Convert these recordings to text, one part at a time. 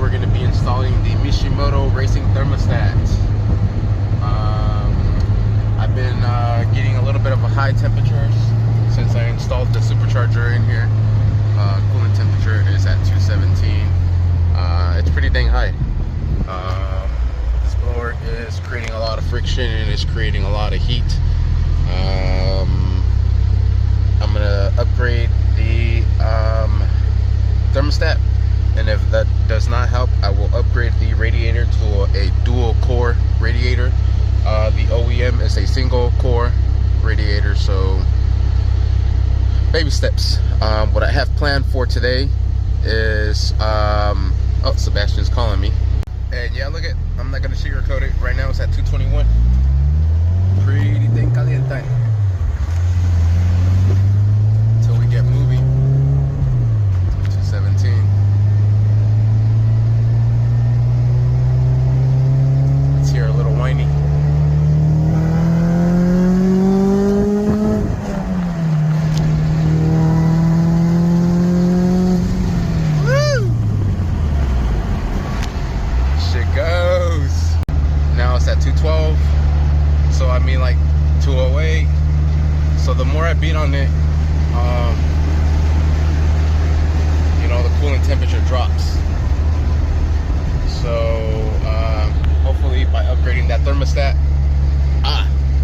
we're going to be installing the Mishimoto racing thermostat. I've been getting a little bit of a high temperatures since I installed the supercharger in here. Coolant temperature is at 217. It's pretty dang high. This blower is creating a lot of friction and it's creating a lot of heat. I'm gonna upgrade the thermostat, and if that does not help, I will upgrade the radiator to a dual core radiator. The OEM is a single core radiator, so baby steps. What I have planned for today is oh, Sebastian's calling me, and yeah, look at, I'm not gonna sugarcoat it. Right now it's at 221. Pretty dang caliente. Until we get moving. 217. Let's hear a little whiny. Woo! Shit goes. Now it's at 212. So I mean, like 208. So the more I beat on it, you know, the coolant temperature drops. So hopefully by upgrading that thermostat,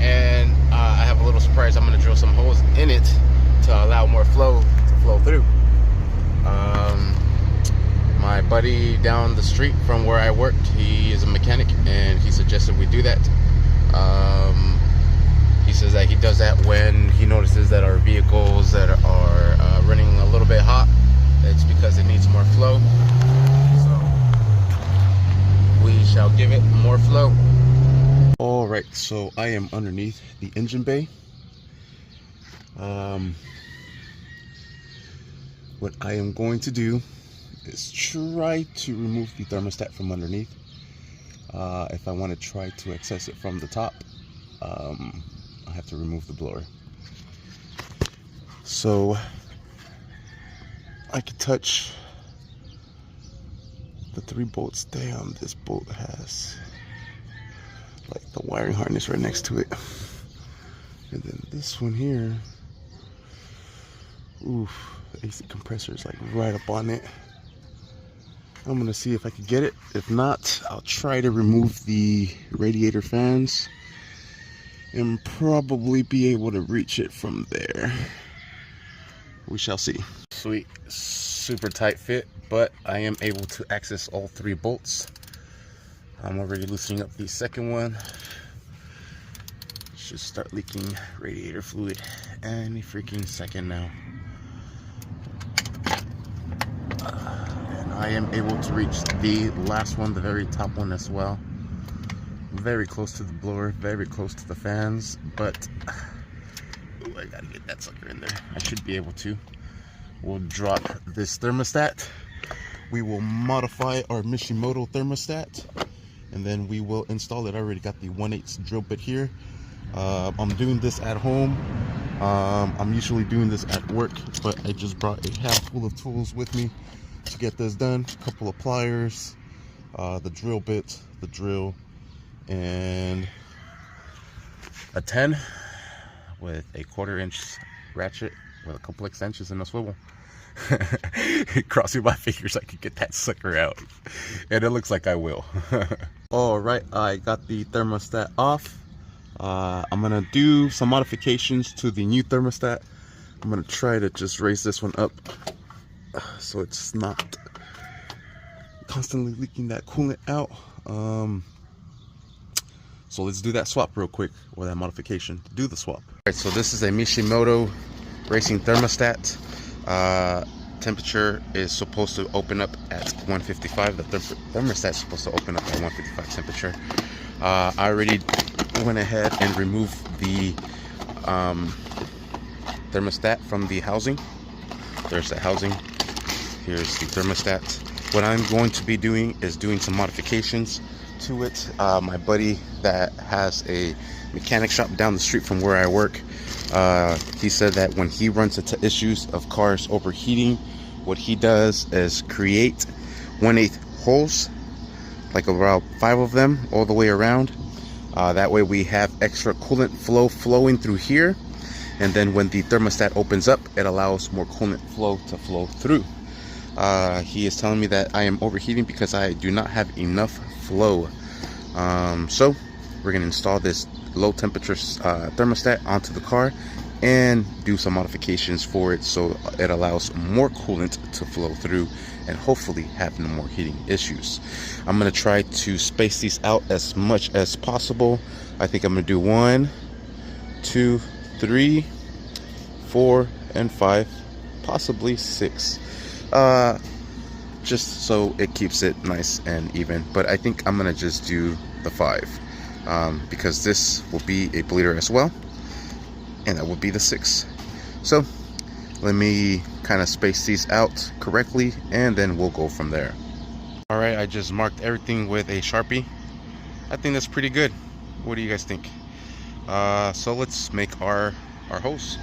and I have a little surprise. I'm going to drill some holes in it to allow more flow to flow through. My buddy down the street from where I worked, he is a mechanic, and he suggested we do that. He says that he does that when he notices that our vehicles that are running a little bit hot, it's because it needs more flow. So we shall give it more flow. All right, so I am underneath the engine bay. What I am going to do is try to remove the thermostat from underneath. If I want to try to access it from the top, I have to remove the blower. So I can touch the 3 bolts down. This bolt has like the wiring harness right next to it, and then this one here, oof, the AC compressor is like right up on it. I'm gonna see if I can get it. If not, I'll try to remove the radiator fans and probably be able to reach it from there. We shall see. Sweet, super tight fit, but I am able to access all 3 bolts. I'm already loosening up the second one. Should start leaking radiator fluid any freaking second now. And I am able to reach the last one, the very top one as well. Very close to the blower, very close to the fans, but ooh, I gotta get that sucker in there. I should be able to. We'll drop this thermostat. We will modify our Mishimoto thermostat, and then we will install it. I already got the 1/8 drill bit here. I'm doing this at home. I'm usually doing this at work, but I just brought a handful of tools with me to get this done. A couple of pliers, the drill bit, the drill, and a 10 with a 1/4 inch ratchet with a couple extensions and a swivel. Crossing my fingers I could get that sucker out, and it looks like I will. All right, I got the thermostat off. I'm gonna do some modifications to the new thermostat. I'm gonna try to just raise this one up so it's not constantly leaking that coolant out. So let's do that swap real quick, or that modification to do the swap. All right, so this is a Mishimoto racing thermostat. Temperature is supposed to open up at 155. The thermostat is supposed to open up at 155 temperature. I already went ahead and removed the thermostat from the housing. There's the housing. Here's the thermostat. What I'm going to be doing is doing some modifications to it. My buddy that has a mechanic shop down the street from where I work, he said that when he runs into issues of cars overheating, what he does is create 1/8 holes, like about 5 of them all the way around. That way we have extra coolant flowing through here, and then when the thermostat opens up, it allows more coolant to flow through. He is telling me that I am overheating because I do not have enough flow. So we're going to install this low temperature thermostat onto the car and do some modifications for it so it allows more coolant to flow through and hopefully have no more heating issues. I'm going to try to space these out as much as possible. I think I'm going to do 1, 2, 3, 4, and 5, possibly 6. Just so it keeps it nice and even, but I think I'm gonna just do the 5 because this will be a bleeder as well, and that would be the 6. So let me kind of space these out correctly and then we'll go from there. All right, I just marked everything with a Sharpie. I think that's pretty good. What do you guys think? So let's make our hose.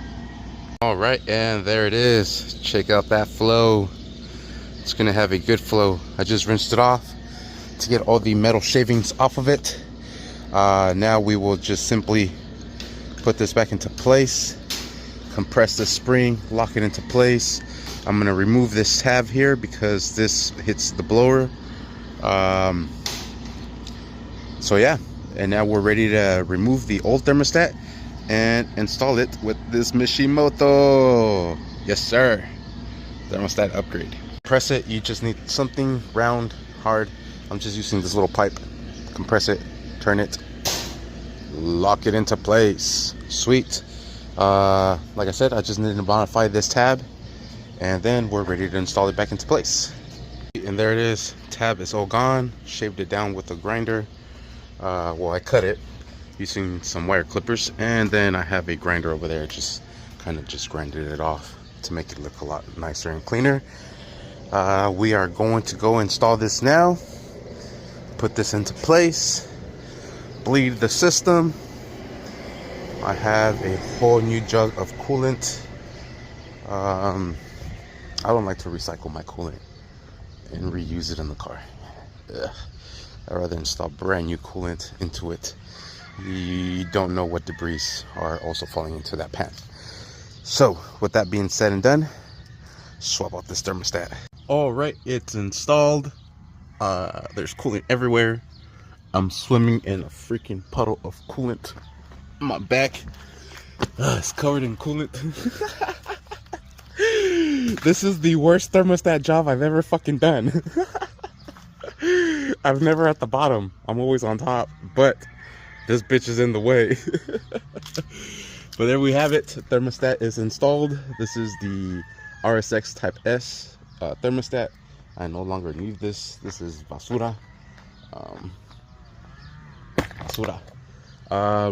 All right, and there it is. Check out that flow. It's gonna have a good flow. I just rinsed it off to get all the metal shavings off of it. Now we will just simply put this back into place, compress the spring, lock it into place. I'm gonna remove this tab here because this hits the blower. So yeah, and now we're ready to remove the old thermostat and install it with this Mishimoto. Yes sir, thermostat upgrade. Press it, you just need something round, hard. I'm just using this little pipe. Compress it, turn it, lock it into place. Sweet. Like I said, I just need to modify this tab and then we're ready to install it back into place. And there it is. Tab is all gone. Shaved it down with a grinder. Well, I cut it using some wire clippers, and then I have a grinder over there, just kind of just grinded it off to make it look a lot nicer and cleaner. We are going to go install this now, put this into place, bleed the system. I have a whole new jug of coolant. I don't like to recycle my coolant and reuse it in the car. Ugh. I'd rather install brand new coolant into it. You don't know what debris are also falling into that pan. So with that being said and done, swap out this thermostat. All right, it's installed. There's coolant everywhere. I'm swimming in a freaking puddle of coolant. My back is covered in coolant. This is the worst thermostat job I've ever fucking done. I'm never at the bottom. I'm always on top, but this bitch is in the way. But there we have it. Thermostat is installed. This is the RSX Type S thermostat. I no longer need this. This is basura. Basura. I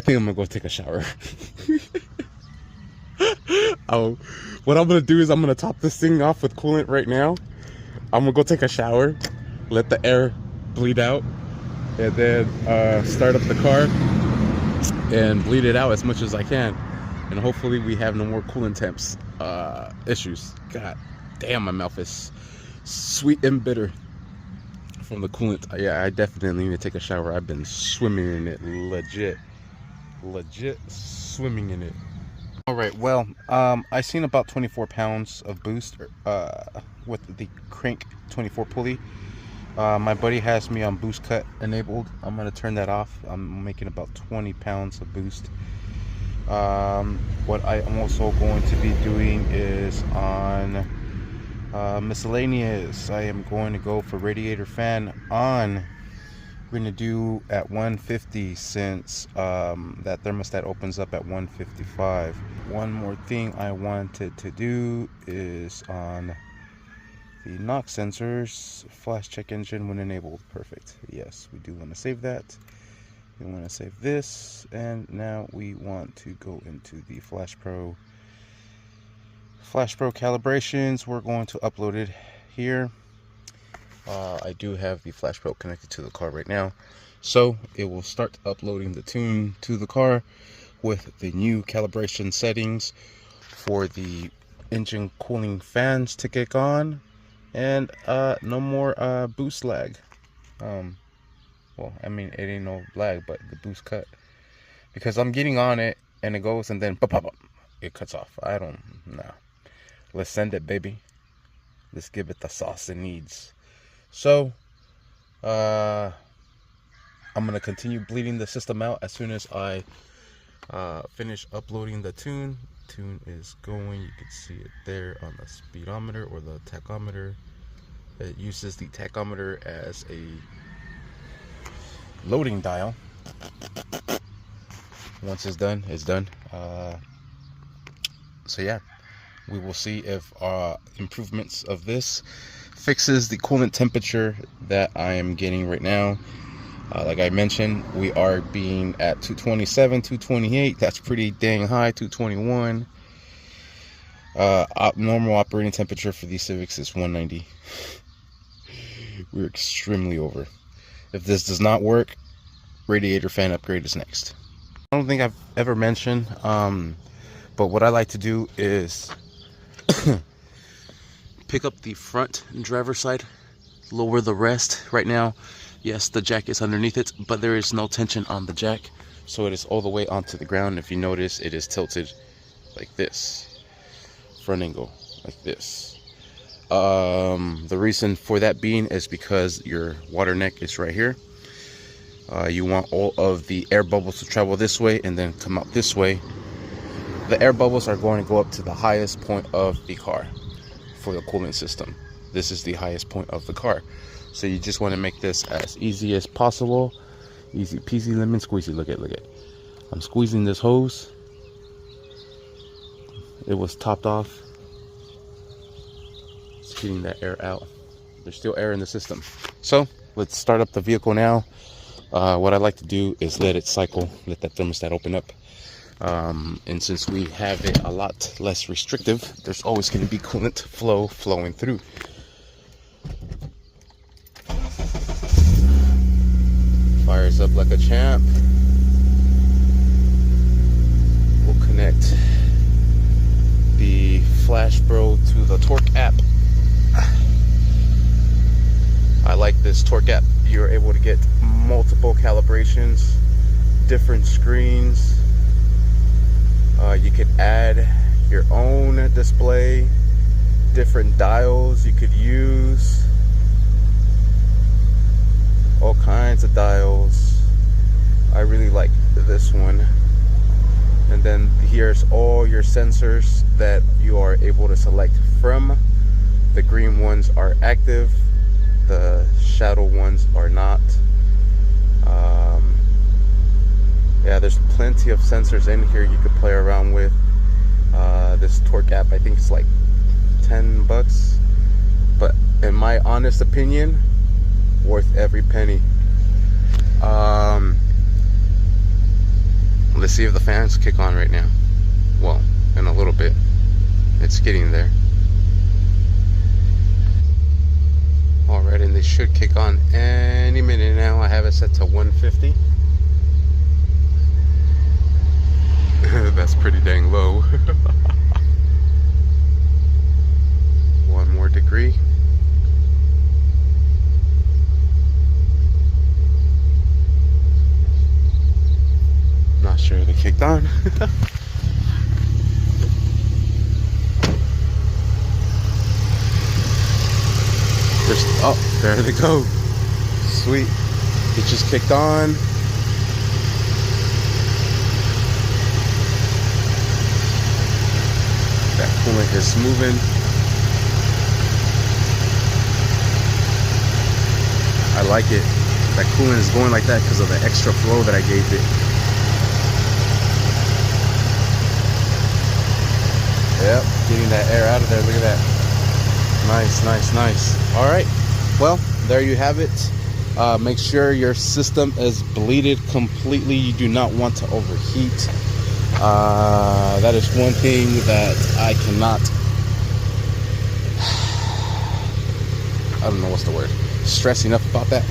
think I'm gonna go take a shower. Oh, what I'm gonna do is I'm gonna top this thing off with coolant right now. I'm gonna go take a shower, let the air bleed out, and then start up the car and bleed it out as much as I can, and hopefully we have no more coolant temps issues. God damn, my mouth is sweet and bitter from the coolant. Yeah, I definitely need to take a shower. I've been swimming in it, legit swimming in it. All right, well, I seen about 24 pounds of boost with the crank 24 pulley. My buddy has me on boost cut enabled. I'm gonna turn that off. I'm making about 20 pounds of boost. What I am also going to be doing is on miscellaneous. I am going to go for radiator fan on. We're going to do at 150 since that thermostat opens up at 155. One more thing I wanted to do is on the NOx sensors, flash check engine when enabled. Perfect. Yes, we do want to save that. We want to save this, and now we want to go into the Flash Pro calibrations. We're going to upload it here. I do have the Flash Pro connected to the car right now, so it will start uploading the tune to the car with the new calibration settings for the engine cooling fans to kick on, and no more boost lag. Well, I mean, it ain't no lag, but the boost cut, because I'm getting on it and it goes and then pop, it cuts off. I don't know. Let's send it, baby. Let's give it the sauce it needs. So I'm gonna continue bleeding the system out as soon as I finish uploading the tune. Tune is going. You can see it there on the speedometer or the tachometer. It uses the tachometer as a loading dial. Once it's done, it's done. So yeah, we will see if improvements of this fixes the coolant temperature that I am getting right now. Like I mentioned, we are being at 227, 228. That's pretty dang high. 221. Normal operating temperature for these Civics is 190. We're extremely over. If this does not work, radiator fan upgrade is next. I don't think I've ever mentioned, but what I like to do is pick up the front driver's side, lower the rest. Right now, yes, the jack is underneath it, but there is no tension on the jack, so it is all the way onto the ground. If you notice, it is tilted like this, front angle like this. The reason for that being is because your water neck is right here. You want all of the air bubbles to travel this way and then come out this way. The air bubbles are going to go up to the highest point of the car for the cooling system. This is the highest point of the car. So you just want to make this as easy as possible. Easy peasy lemon squeezy. Look at. I'm squeezing this hose. It was topped off. It's getting that air out. There's still air in the system. So let's start up the vehicle now. What I like to do is let it cycle, let that thermostat open up. And since we have it a lot less restrictive, there's always going to be coolant flow flowing through. Fires up like a champ. We'll connect the Flash Bro to the Torque app. I like this Torque app. You're able to get multiple calibrations, different screens. You could add your own display, different dials you could use, all kinds of dials. I really like this one. And then here's all your sensors that you are able to select from. The green ones are active, the shadow ones are not. Yeah, there's plenty of sensors in here you could play around with. This Torque app, I think it's like $10, but in my honest opinion, worth every penny. Let's see if the fans kick on right now. Well, in a little bit. It's getting there. Alright, and they should kick on any minute now. I have it set to 150. That's pretty dang low. One more degree. Not sure they kicked on. Oh, there they go. Sweet. It just kicked on. That coolant is moving. I like it. That coolant is going like that because of the extra flow that I gave it. Yep, getting that air out of there. Look at that. Nice, nice, nice. All right. Well, there you have it. Make sure your system is bleeded completely. You do not want to overheat. That is one thing that I cannot, I don't know what's the word, stress enough about that.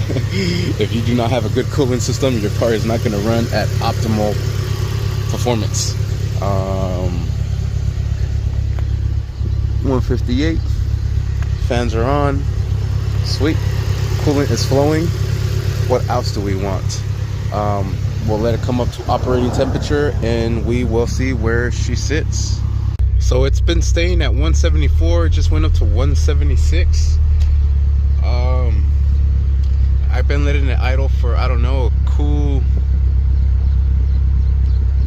If you do not have a good cooling system, your car is not going to run at optimal performance. 158. Fans are on. Sweet. Coolant is flowing. What else do we want? We'll let it come up to operating temperature and we will see where she sits. So it's been staying at 174. It just went up to 176. I've been letting it idle for, I don't know, a cool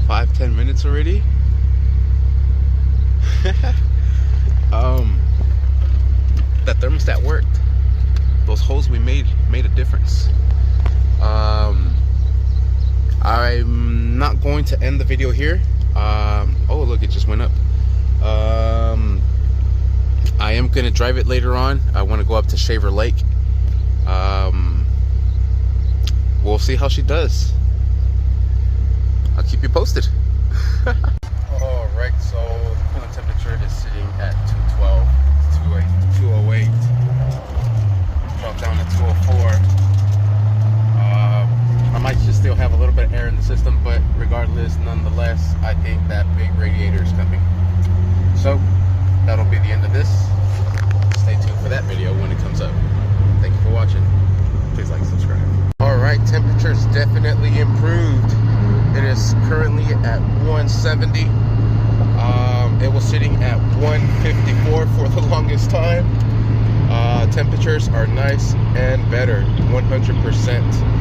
5-10 minutes already. That thermostat worked. Those holes we made a difference. I'm not going to end the video here. Oh look, it just went up. I am gonna drive it later on. I want to go up to Shaver Lake. We'll see how she does. I'll keep you posted. All right, so the coolant temperature is sitting at 212, 208. Dropped down to 204. I might just still have a little bit of air in the system, but regardless, nonetheless, I think that big radiator is coming. So that'll be the end of this. Stay tuned for that video when it comes up. Thank you for watching. Please like and subscribe. All right, temperature's definitely improved. It is currently at 170. It was sitting at 154 for the longest time. Temperatures are nice and better, 100%.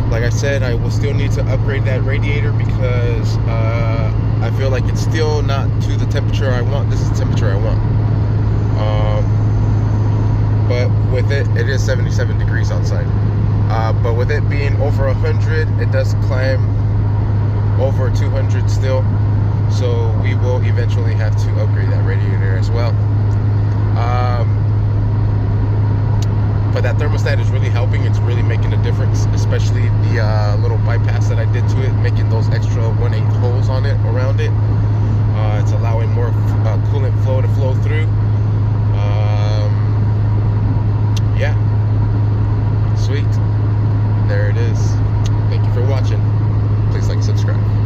Like I said, I will still need to upgrade that radiator because I feel like it's still not to the temperature I want. This is the temperature I want. But with it is 77 degrees outside. But with it being over 100, it does climb over 200 still. So we will eventually have to upgrade that radiator as well. But that thermostat is really helping. It's really making a difference, especially the little bypass that I did to it, making those extra 1/8 holes on it, around it.